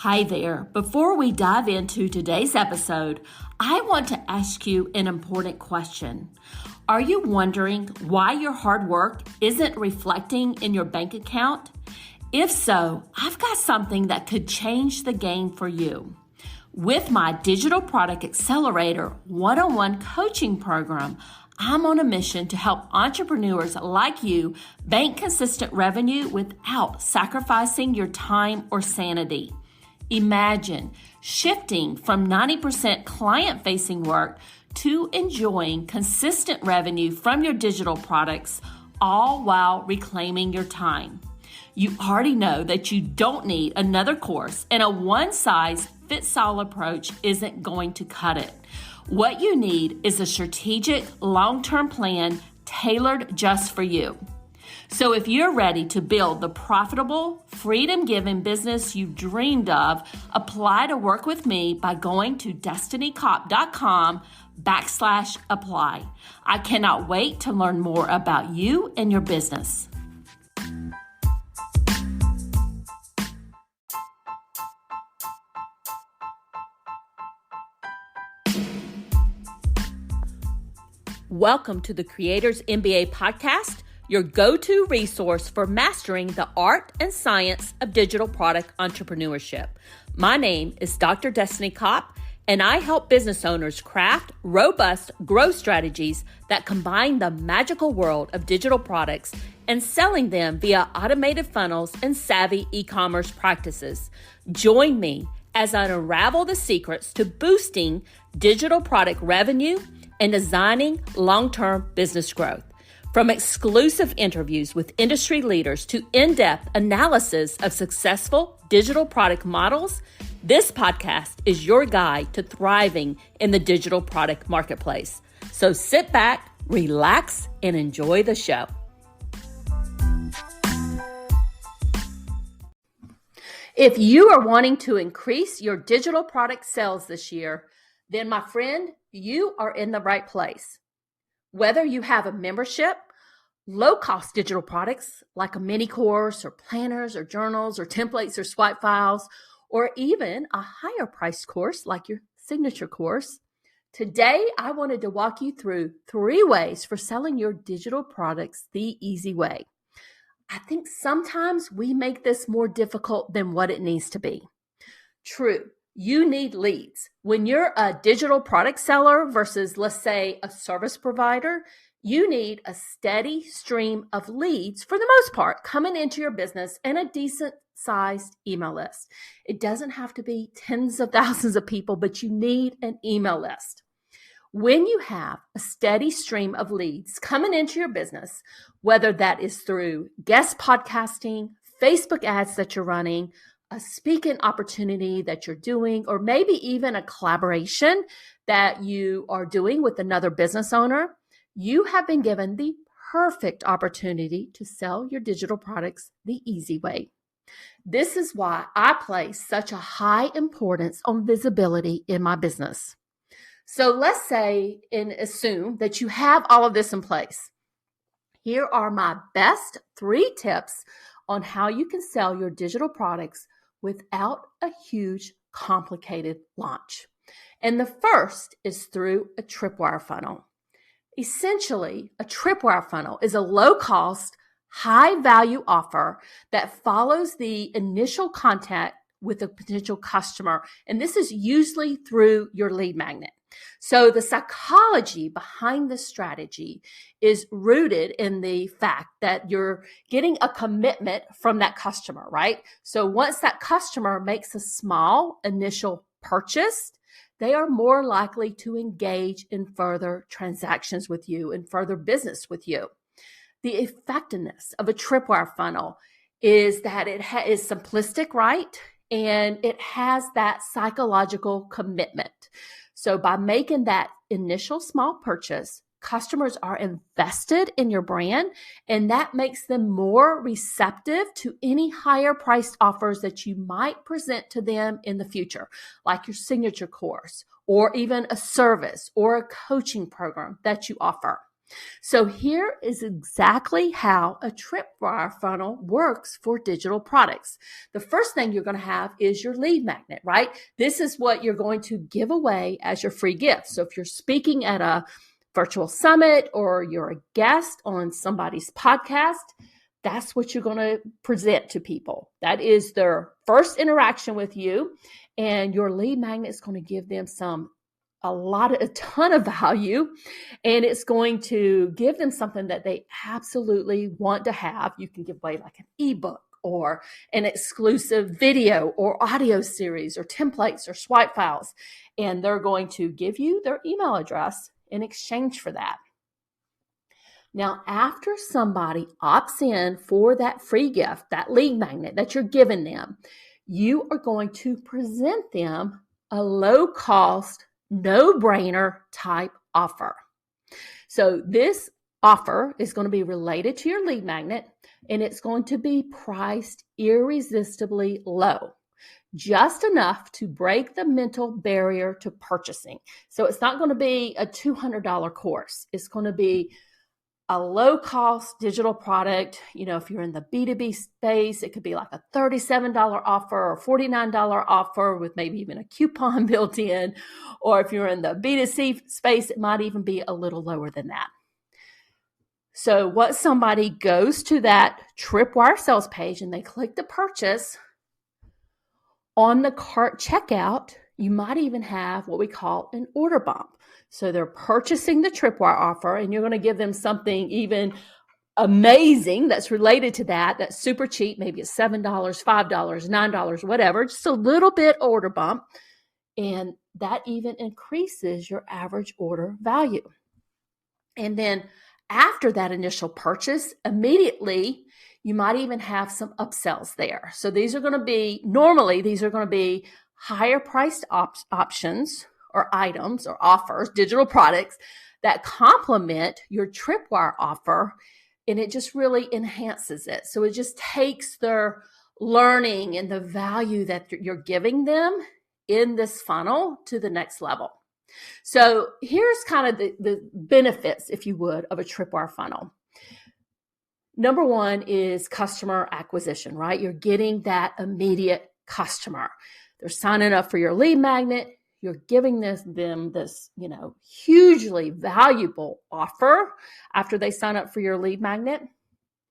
Hi there. Before we dive into today's episode, I want to ask you an important question. Are you wondering why your hard work isn't reflecting in your bank account? If so, I've got something that could change the game for you. With my Digital Product Accelerator one-on-one coaching program, I'm on a mission to help entrepreneurs like you bank consistent revenue without sacrificing your time or sanity. Imagine shifting from 90% client-facing work to enjoying consistent revenue from your digital products, all while reclaiming your time. You already know that you don't need another course, and a one-size-fits-all approach isn't going to cut it. What you need is a strategic, long-term plan tailored just for you. So if you're ready to build the profitable, freedom-giving business you've dreamed of, apply to work with me by going to destinycop.com/apply. I cannot wait to learn more about you and your business. Welcome to the Creators MBA podcast, your go-to resource for mastering the art and science of digital product entrepreneurship. My name is Dr. Destiny Kopp, and I help business owners craft robust growth strategies that combine the magical world of digital products and selling them via automated funnels and savvy e-commerce practices. Join me as I unravel the secrets to boosting digital product revenue and designing long-term business growth. From exclusive interviews with industry leaders to in-depth analysis of successful digital product models, this podcast is your guide to thriving in the digital product marketplace. So sit back, relax, and enjoy the show. If you are wanting to increase your digital product sales this year, then my friend, you are in the right place. Whether you have a membership, low-cost digital products like a mini course or planners or journals or templates or swipe files, or even a higher priced course like your signature course, today I wanted to walk you through 3 ways for selling your digital products the easy way. I think sometimes we make this more difficult than what it needs to be. True. You need leads. When you're a digital product seller versus, let's say, a service provider, you need a steady stream of leads, for the most part, coming into your business and a decent sized email list. It doesn't have to be tens of thousands of people, but you need an email list. When you have a steady stream of leads coming into your business, whether that is through guest podcasting, Facebook ads that you're running, a speaking opportunity that you're doing, or maybe even a collaboration that you are doing with another business owner, you have been given the perfect opportunity to sell your digital products the easy way. This is why I place such a high importance on visibility in my business. So let's say and assume that you have all of this in place. Here are my best 3 tips on how you can sell your digital products without a huge, complicated launch. And the first is through a tripwire funnel. Essentially, a tripwire funnel is a low-cost, high-value offer that follows the initial contact with a potential customer, and this is usually through your lead magnet. So the psychology behind this strategy is rooted in the fact that you're getting a commitment from that customer, right? So once that customer makes a small initial purchase, they are more likely to engage in further transactions with you and further business with you. The effectiveness of a tripwire funnel is that it is simplistic, right? And it has that psychological commitment. So by making that initial small purchase, customers are invested in your brand, and that makes them more receptive to any higher priced offers that you might present to them in the future, like your signature course or even a service or a coaching program that you offer. So here is exactly how a tripwire funnel works for digital products. The first thing you're going to have is your lead magnet, right? This is what you're going to give away as your free gift. So if you're speaking at a virtual summit or you're a guest on somebody's podcast, that's what you're going to present to people. That is their first interaction with you. And your lead magnet is going to give them a ton of value, and it's going to give them something that they absolutely want to have. You can give away like an ebook or an exclusive video or audio series or templates or swipe files, and they're going to give you their email address in exchange for that. Now, after somebody opts in for that free gift, that lead magnet that you're giving them, you are going to present them a low-cost, no-brainer type offer. So this offer is going to be related to your lead magnet, and it's going to be priced irresistibly low, just enough to break the mental barrier to purchasing. So it's not going to be a $200 course. It's going to be a low-cost digital product. If you're in the B2B space, it could be like a $37 offer or $49 offer with maybe even a coupon built in. Or if you're in the B2C space, it might even be a little lower than that. So once somebody goes to that Tripwire sales page and they click the purchase, on the cart checkout, you might even have what we call an order bump. So they're purchasing the Tripwire offer, and you're going to give them something even amazing that's related to that, that's super cheap. Maybe it's $7, $5, $9, whatever, just a little bit order bump. And that even increases your average order value. And then after that initial purchase, immediately, you might even have some upsells there. So these are going to be higher priced options or items or offers, digital products that complement your Tripwire offer, and it just really enhances it. So it just takes their learning and the value that you're giving them in this funnel to the next level. So here's kind of the benefits, if you would, of a Tripwire funnel. Number one is customer acquisition, right? You're getting that immediate customer. They're signing up for your lead magnet. You're giving them this, hugely valuable offer after they sign up for your lead magnet.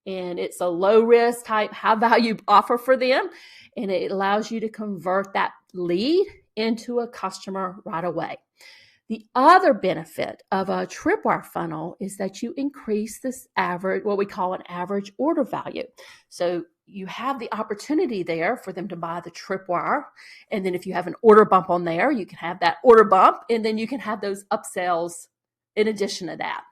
And it's a low risk type, high value offer for them. And it allows you to convert that lead into a customer right away. The other benefit of a Tripwire funnel is that you increase this average, what we call an average order value. So you have the opportunity there for them to buy the Tripwire. And then if you have an order bump on there, you can have that order bump, and then you can have those upsells in addition to that.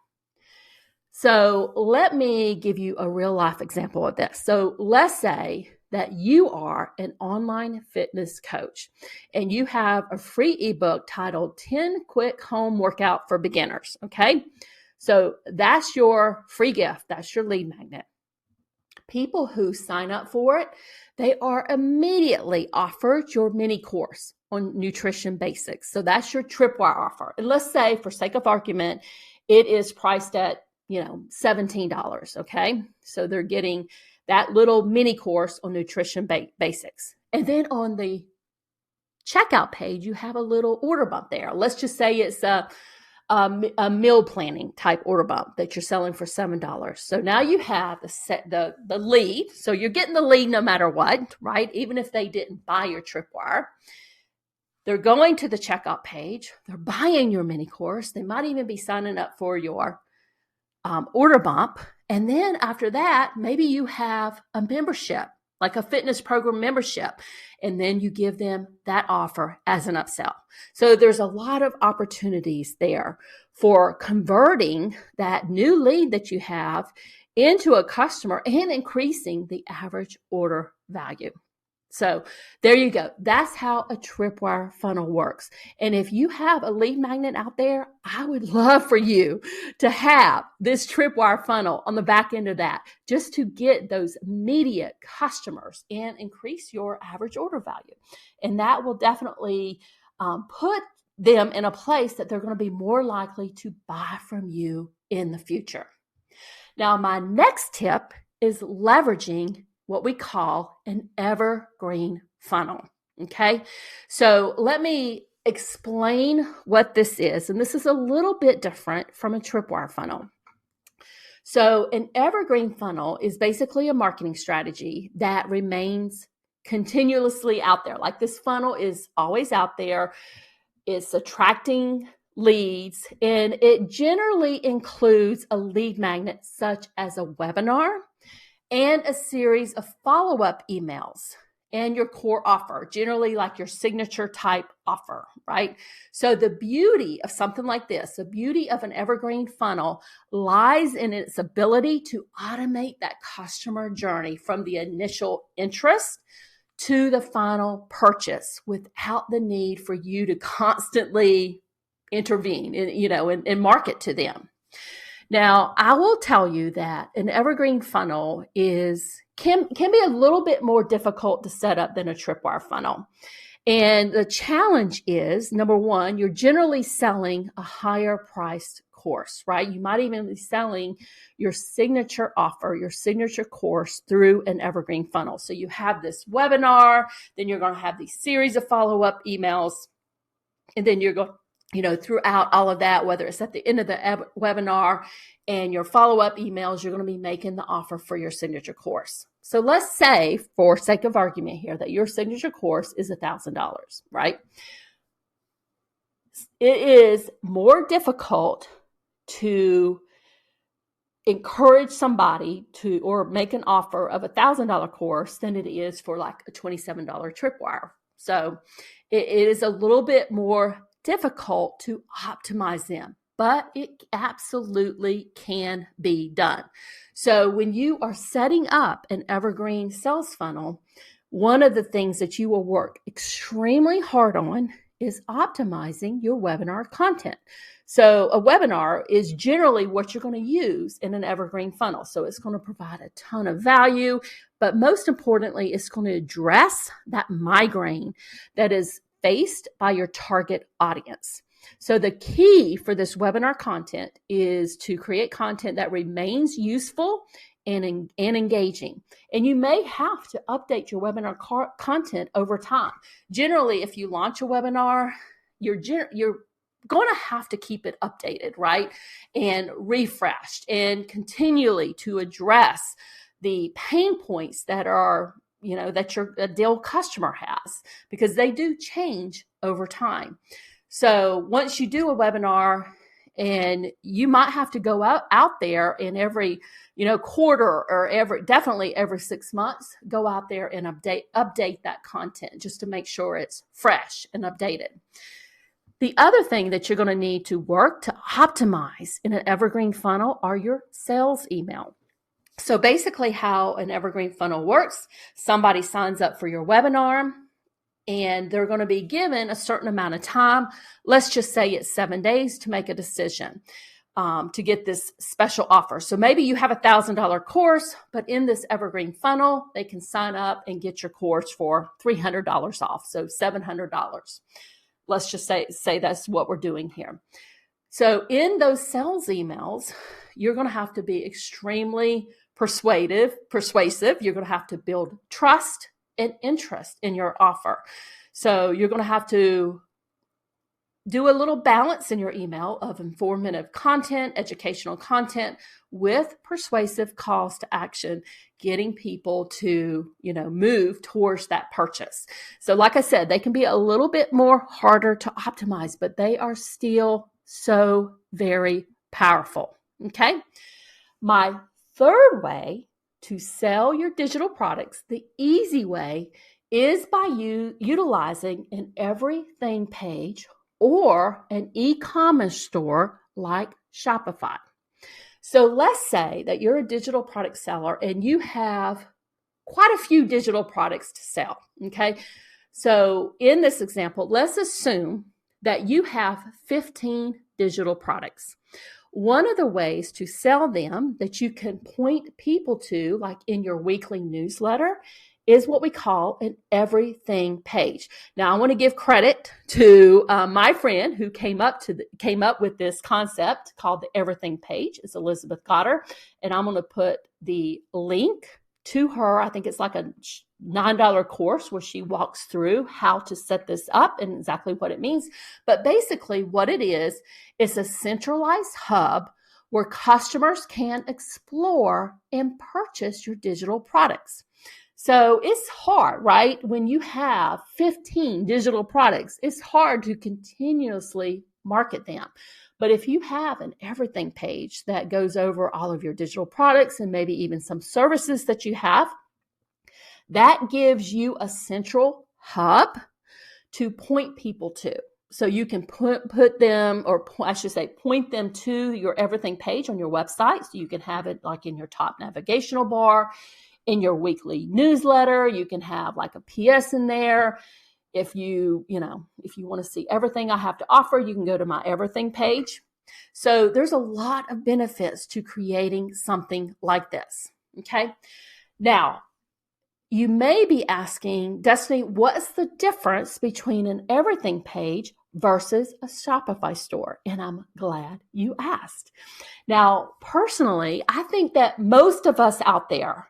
So let me give you a real life example of this. So let's say that you are an online fitness coach and you have a free ebook titled 10 Quick Home Workout for Beginners. Okay. So that's your free gift. That's your lead magnet. People who sign up for it, they are immediately offered your mini course on nutrition basics. So that's your Tripwire offer. And let's say, for sake of argument, it is priced at, $17. Okay. So they're getting that little mini course on nutrition basics. And then on the checkout page, you have a little order bump there. Let's just say it's a meal planning type order bump that you're selling for $7. So now you have the lead. So you're getting the lead no matter what, right? Even if they didn't buy your Tripwire. They're going to the checkout page. They're buying your mini course. They might even be signing up for your order bump. And then after that, maybe you have a membership, like a fitness program membership, and then you give them that offer as an upsell. So there's a lot of opportunities there for converting that new lead that you have into a customer and increasing the average order value. So there you go. That's how a Tripwire funnel works. And if you have a lead magnet out there, I would love for you to have this Tripwire funnel on the back end of that, just to get those immediate customers and increase your average order value. And that will definitely put them in a place that they're going to be more likely to buy from you in the future. Now, my next tip is leveraging what we call an evergreen funnel. Okay, so let me explain what this is. And this is a little bit different from a tripwire funnel. So an evergreen funnel is basically a marketing strategy that remains continuously out there. Like this funnel is always out there. It's attracting leads, and it generally includes a lead magnet such as a webinar and a series of follow-up emails and your core offer, generally like your signature type offer, right? So the beauty of something like this, the beauty of an evergreen funnel lies in its ability to automate that customer journey from the initial interest to the final purchase without the need for you to constantly intervene and market to them. Now, I will tell you that an evergreen funnel can be a little bit more difficult to set up than a tripwire funnel. And the challenge is, number one, you're generally selling a higher priced course, right? You might even be selling your signature offer, your signature course through an evergreen funnel. So you have this webinar, then you're going to have these series of follow-up emails, and then you're going, throughout all of that, whether it's at the end of the webinar and your follow-up emails, you're going to be making the offer for your signature course. So let's say, for sake of argument here, that your signature course is $1,000, right? It is more difficult to encourage somebody to or make an offer of $1,000 course than it is for like a $27 tripwire. So it is a little bit more difficult to optimize them, but it absolutely can be done. So when you are setting up an evergreen sales funnel, one of the things that you will work extremely hard on is optimizing your webinar content. So a webinar is generally what you're going to use in an evergreen funnel. So it's going to provide a ton of value, but most importantly, it's going to address that migraine that is faced by your target audience. So the key for this webinar content is to create content that remains useful and engaging. And you may have to update your webinar content over time. Generally, if you launch a webinar, you're going to have to keep it updated, right? And refreshed and continually to address the pain points that are, that your ideal customer has, because they do change over time. So once you do a webinar, and you might have to go out there in every, quarter or definitely every 6 months, go out there and update that content just to make sure it's fresh and updated. The other thing that you're going to need to work to optimize in an evergreen funnel are your sales email. So basically how an evergreen funnel works, somebody signs up for your webinar and they're going to be given a certain amount of time. Let's just say it's 7 days to make a decision to get this special offer. So maybe you have $1,000 course, but in this evergreen funnel, they can sign up and get your course for $300 off. So $700. Let's just say that's what we're doing here. So in those sales emails, you're going to have to be extremely persuasive. You're going to have to build trust and interest in your offer. So you're going to have to do a little balance in your email of informative content, educational content with persuasive calls to action, getting people to, move towards that purchase. So like I said, they can be a little bit more harder to optimize, but they are still so very powerful. Okay. My third way to sell your digital products, the easy way, is by you utilizing an everything page or an e-commerce store like Shopify. So let's say that you're a digital product seller and you have quite a few digital products to sell. Okay. So in this example, let's assume that you have 15 digital products. One of the ways to sell them that you can point people to, like in your weekly newsletter, is what we call an everything page. Now, I want to give credit to my friend who came up with this concept called the everything page. It's Elizabeth Goddard, and I'm going to put the link to her. I think it's like a $9 course where she walks through how to set this up and exactly what it means. But basically, what it is, it's a centralized hub where customers can explore and purchase your digital products. So it's hard, right? When you have 15 digital products, it's hard to continuously market them. But if you have an everything page that goes over all of your digital products and maybe even some services that you have, that gives you a central hub to point people to. So you can put them, or I should say, point them to your everything page on your website. So you can have it like in your top navigational bar, in your weekly newsletter. You can have like a PS in there. If you want to see everything I have to offer, you can go to my everything page. So there's a lot of benefits to creating something like this. Okay. Now, you may be asking, Destiny, what's the difference between an everything page versus a Shopify store? And I'm glad you asked. Now, personally, I think that most of us out there,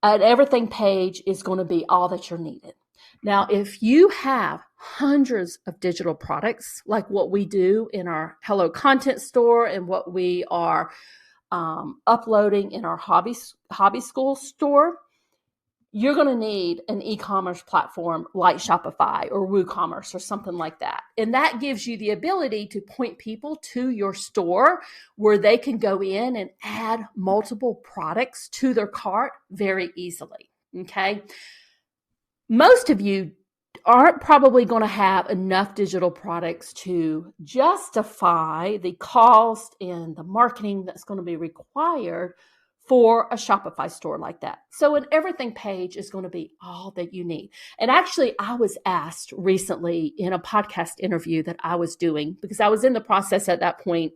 an everything page is going to be all that you're needed. Now, if you have hundreds of digital products, like what we do in our Hello Content store and what we are uploading in our Hobby School store, you're going to need an e-commerce platform like Shopify or WooCommerce or something like that. And that gives you the ability to point people to your store where they can go in and add multiple products to their cart very easily. Okay. Most of you aren't probably going to have enough digital products to justify the cost and the marketing that's going to be required for a Shopify store like that. So an everything page is going to be all that you need. And actually, I was asked recently in a podcast interview that I was doing, because I was in the process at that point.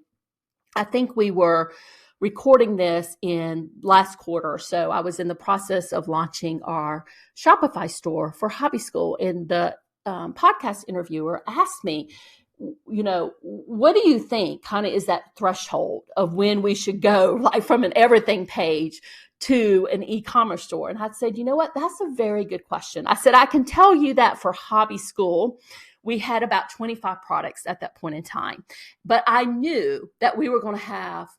I think we were recording this in last quarter. So I was in the process of launching our Shopify store for Hobby School. And the podcast interviewer asked me, what do you think kind of is that threshold of when we should go like from an everything page to an e-commerce store? And I said, you know what? That's a very good question. I said, I can tell you that for Hobby School, we had about 25 products at that point in time, but I knew that we were going to have,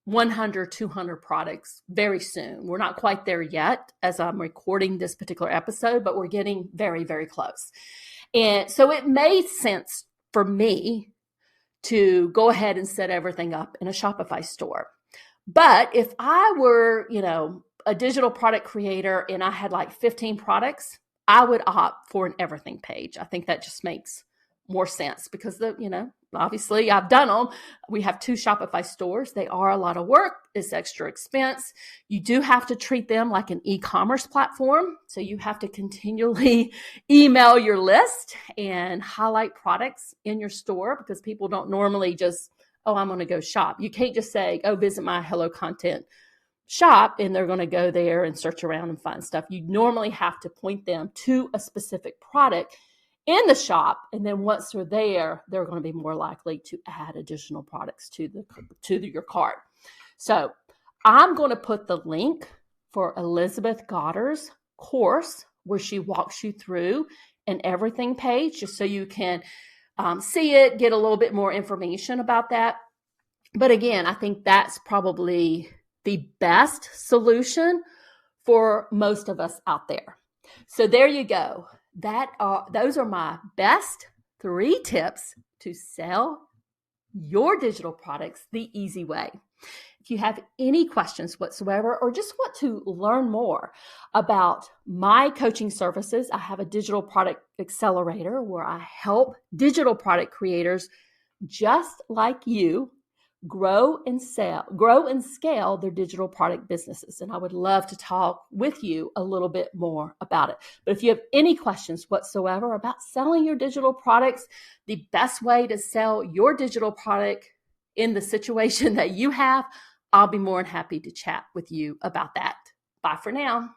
100, 200 products very soon. We're not quite there yet as I'm recording this particular episode, but we're getting very, very close. And so it made sense for me to go ahead and set everything up in a Shopify store. But if I were, a digital product creator and I had like 15 products, I would opt for an everything page. I think that just makes more sense because obviously I've done them. We have 2 Shopify stores. They are a lot of work. It's extra expense. You do have to treat them like an e-commerce platform. So you have to continually email your list and highlight products in your store because people don't normally just, I'm going to go shop. You can't just say, visit my Hello Content shop, and they're going to go there and search around and find stuff. You normally have to point them to a specific product in the shop, and then once they're there, they're going to be more likely to add additional products to your cart. So I'm going to put the link for Elizabeth Goddard's course where she walks you through an everything page, just so you can see it, get a little bit more information about that. But again, I think that's probably the best solution for most of us out there. So there you go. Those are my best 3 tips to sell your digital products the easy way. If you have any questions whatsoever or just want to learn more about my coaching services, I have a digital product accelerator where I help digital product creators just like you grow and scale their digital product businesses. And I would love to talk with you a little bit more about it. But if you have any questions whatsoever about selling your digital products, the best way to sell your digital product in the situation that you have, I'll be more than happy to chat with you about that. Bye for now.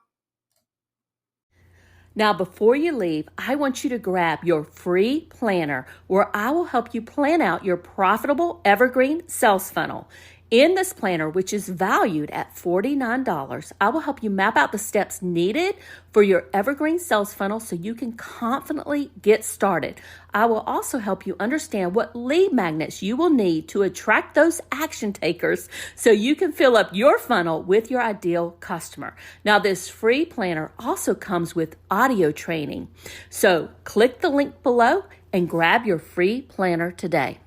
Now, before you leave, I want you to grab your free planner where I will help you plan out your profitable evergreen sales funnel. In this planner, which is valued at $49, I will help you map out the steps needed for your evergreen sales funnel so you can confidently get started. I will also help you understand what lead magnets you will need to attract those action takers so you can fill up your funnel with your ideal customer. Now, this free planner also comes with audio training. So click the link below and grab your free planner today.